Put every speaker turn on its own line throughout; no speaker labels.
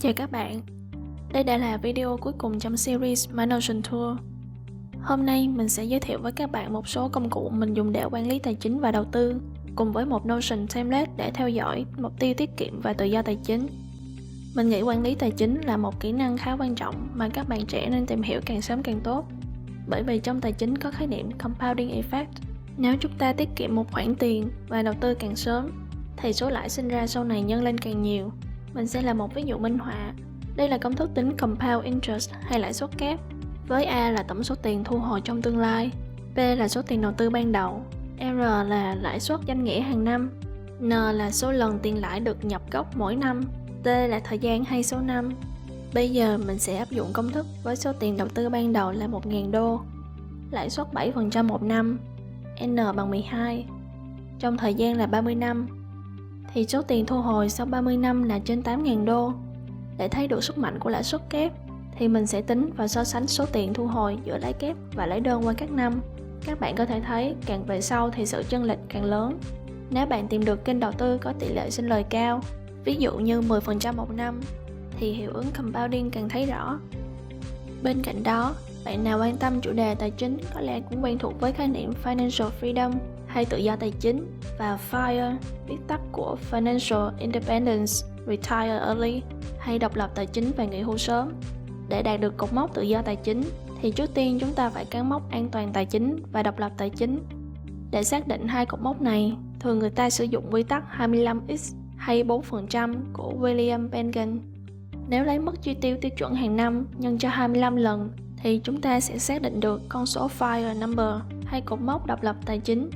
Chào các bạn, đây đã là video cuối cùng trong series My Notion Tour. Hôm nay mình sẽ giới thiệu với các bạn một số công cụ mình dùng để quản lý tài chính và đầu tư, cùng với một Notion template để theo dõi mục tiêu tiết kiệm và tự do tài chính. Mình nghĩ quản lý tài chính là một kỹ năng khá quan trọng mà các bạn trẻ nên tìm hiểu càng sớm càng tốt. Bởi vì trong tài chính có khái niệm compounding effect. Nếu chúng ta tiết kiệm một khoản tiền và đầu tư càng sớm, thì số lãi sinh ra sau này nhân lên càng nhiều. Mình sẽ làm một ví dụ minh họa. Đây là công thức tính compound interest hay lãi suất kép. Với A là tổng số tiền thu hồi trong tương lai, B là số tiền đầu tư ban đầu, R là lãi suất danh nghĩa hàng năm, N là số lần tiền lãi được nhập gốc mỗi năm, T là thời gian hay số năm. Bây giờ mình sẽ áp dụng công thức với số tiền đầu tư ban đầu là 1.000 đô, lãi suất 7% một năm, N bằng 12, trong thời gian là 30 năm, thì số tiền thu hồi sau 30 năm là trên 8.000 đô. Để thấy được sức mạnh của lãi suất kép, thì mình sẽ tính và so sánh số tiền thu hồi giữa lãi kép và lãi đơn qua các năm. Các bạn có thể thấy càng về sau thì sự chênh lệch càng lớn. Nếu bạn tìm được kênh đầu tư có tỷ lệ sinh lời cao, ví dụ như 10% một năm, thì hiệu ứng compounding càng thấy rõ. Bên cạnh đó, bạn nào quan tâm chủ đề tài chính có lẽ cũng quen thuộc với khái niệm Financial Freedom hay tự do tài chính, và FIRE, viết tắt của Financial Independence, Retire Early hay độc lập tài chính và nghỉ hưu sớm. Để đạt được cột mốc tự do tài chính thì trước tiên chúng ta phải cán mốc an toàn tài chính và độc lập tài chính. Để xác định hai cột mốc này, thường người ta sử dụng quy tắc 25x hay 4% của William Bengen. Nếu lấy mức chi tiêu tiêu chuẩn hàng năm nhân cho 25 lần thì chúng ta sẽ xác định được con số FIRE number hay cột mốc độc lập tài chính.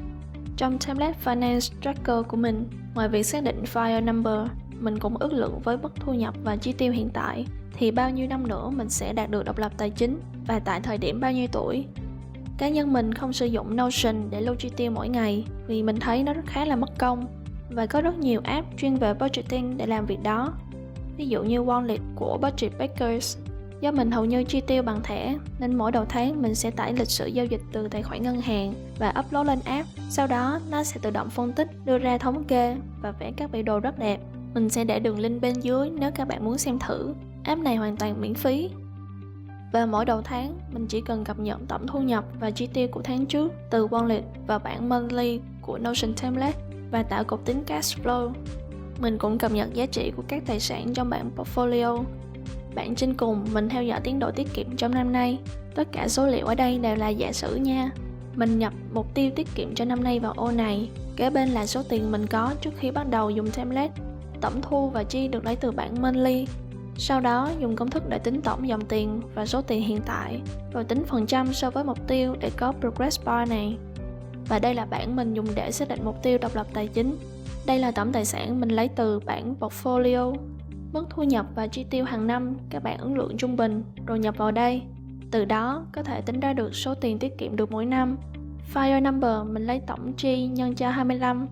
Trong template Finance Tracker của mình, ngoài việc xác định FIRE number, mình cũng ước lượng với mức thu nhập và chi tiêu hiện tại thì bao nhiêu năm nữa mình sẽ đạt được độc lập tài chính và tại thời điểm bao nhiêu tuổi. Cá nhân mình không sử dụng Notion để lưu chi tiêu mỗi ngày vì mình thấy nó khá là mất công, và có rất nhiều app chuyên về budgeting để làm việc đó. Ví dụ như Wallet của Budget Bakers. Do mình hầu như chi tiêu bằng thẻ nên mỗi đầu tháng mình sẽ tải lịch sử giao dịch từ tài khoản ngân hàng và upload lên app. Sau đó nó sẽ tự động phân tích, đưa ra thống kê và vẽ các biểu đồ rất đẹp. Mình sẽ để đường link bên dưới nếu các bạn muốn xem thử. App này hoàn toàn miễn phí. Và mỗi đầu tháng mình chỉ cần cập nhật tổng thu nhập và chi tiêu của tháng trước từ Wallet vào bảng monthly của Notion template và tạo cột tính cash flow. Mình cũng cập nhật giá trị của các tài sản trong bảng portfolio. Bảng trên cùng mình theo dõi tiến độ tiết kiệm trong năm nay. Tất cả số liệu ở đây đều là giả sử nha. Mình nhập mục tiêu tiết kiệm cho năm nay vào ô này. Kế bên là số tiền mình có trước khi bắt đầu dùng template. Tổng thu và chi được lấy từ bảng monthly. Sau đó dùng công thức để tính tổng dòng tiền và số tiền hiện tại, rồi tính phần trăm so với mục tiêu để có progress bar này. Và đây là bảng mình dùng để xác định mục tiêu độc lập tài chính. Đây là tổng tài sản mình lấy từ bảng portfolio. Mức thu nhập và chi tiêu hàng năm các bạn ấn lượng trung bình rồi nhập vào đây. Từ đó có thể tính ra được số tiền tiết kiệm được mỗi năm. FIRE number mình lấy tổng chi nhân cho 25.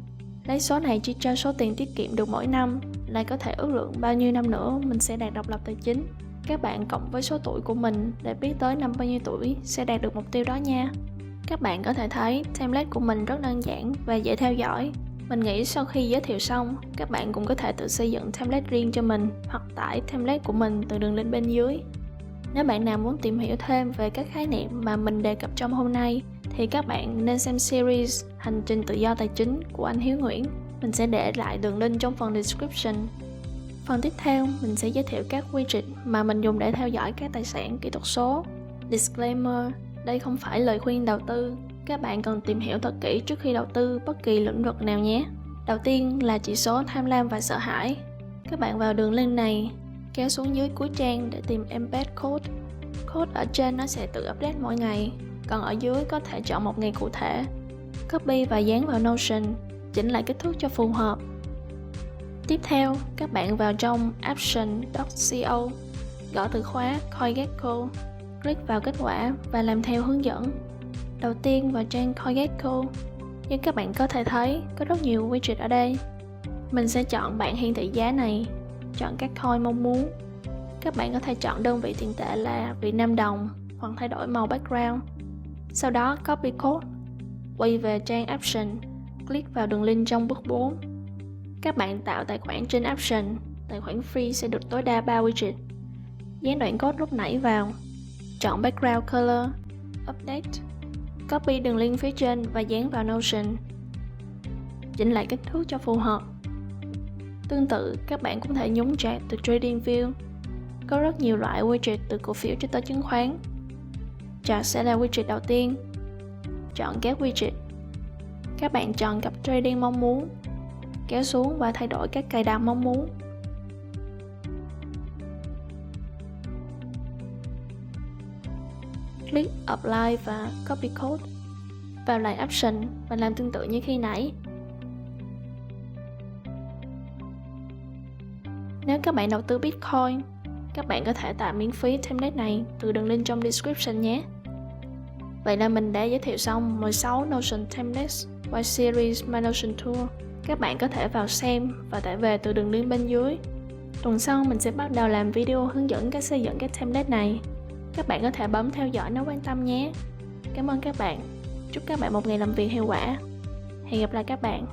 Lấy số này chia cho số tiền tiết kiệm được mỗi năm, lại có thể ước lượng bao nhiêu năm nữa mình sẽ đạt độc lập tài chính. Các bạn cộng với số tuổi của mình để biết tới năm bao nhiêu tuổi sẽ đạt được mục tiêu đó nha. Các bạn có thể thấy template của mình rất đơn giản và dễ theo dõi. Mình nghĩ sau khi giới thiệu xong, các bạn cũng có thể tự xây dựng template riêng cho mình hoặc tải template của mình từ đường link bên dưới. Nếu bạn nào muốn tìm hiểu thêm về các khái niệm mà mình đề cập trong hôm nay thì các bạn nên xem series Hành trình tự do tài chính của anh Hiếu Nguyễn. Mình sẽ để lại đường link trong phần description. Phần tiếp theo, mình sẽ giới thiệu các widget mà mình dùng để theo dõi các tài sản kỹ thuật số. Disclaimer, đây không phải lời khuyên đầu tư. Các bạn cần tìm hiểu thật kỹ trước khi đầu tư bất kỳ lĩnh vực nào nhé. Đầu tiên là chỉ số tham lam và sợ hãi. Các bạn vào đường link này, kéo xuống dưới cuối trang để tìm embed code. Code ở trên nó sẽ tự update mỗi ngày, còn ở dưới có thể chọn một ngày cụ thể. Copy và dán vào Notion, chỉnh lại kích thước cho phù hợp. Tiếp theo, các bạn vào trong action.co, gõ từ khóa CoinGecko, click vào kết quả và làm theo hướng dẫn. Đầu tiên vào trang CoinGecko, như các bạn có thể thấy có rất nhiều widget ở đây. Mình sẽ chọn bảng hiển thị giá này, chọn các coin mong muốn. Các bạn có thể chọn đơn vị tiền tệ là Việt Nam đồng hoặc thay đổi màu background. Sau đó copy code, quay về trang Action, click vào đường link trong bước 4. Các bạn tạo tài khoản trên Action, Tài khoản free sẽ được tối đa 3 widget. Dán đoạn code lúc nãy vào, chọn background color, update, copy đường link phía trên và dán vào Notion. Chỉnh lại kích thước cho phù hợp. Tương tự, các bạn cũng thể nhúng chart từ TradingView. Có rất nhiều loại widget từ cổ phiếu cho tới chứng khoán. Chart sẽ là widget đầu tiên. Chọn các widget. Các bạn chọn cặp trading mong muốn, kéo xuống và thay đổi các cài đặt mong muốn. Click Apply và Copy Code. Vào lại Option và làm tương tự như khi nãy. Nếu các bạn đầu tư Bitcoin, các bạn có thể tải miễn phí template này từ đường link trong description nhé. Vậy là mình đã giới thiệu xong 16 Notion templates qua series My Notion Tour. Các bạn có thể vào xem và tải về từ đường link bên dưới. Tuần sau mình sẽ bắt đầu làm video hướng dẫn cách xây dựng các template này. Các bạn có thể bấm theo dõi nếu quan tâm nhé. Cảm ơn các bạn. Chúc các bạn một ngày làm việc hiệu quả. Hẹn gặp lại các bạn.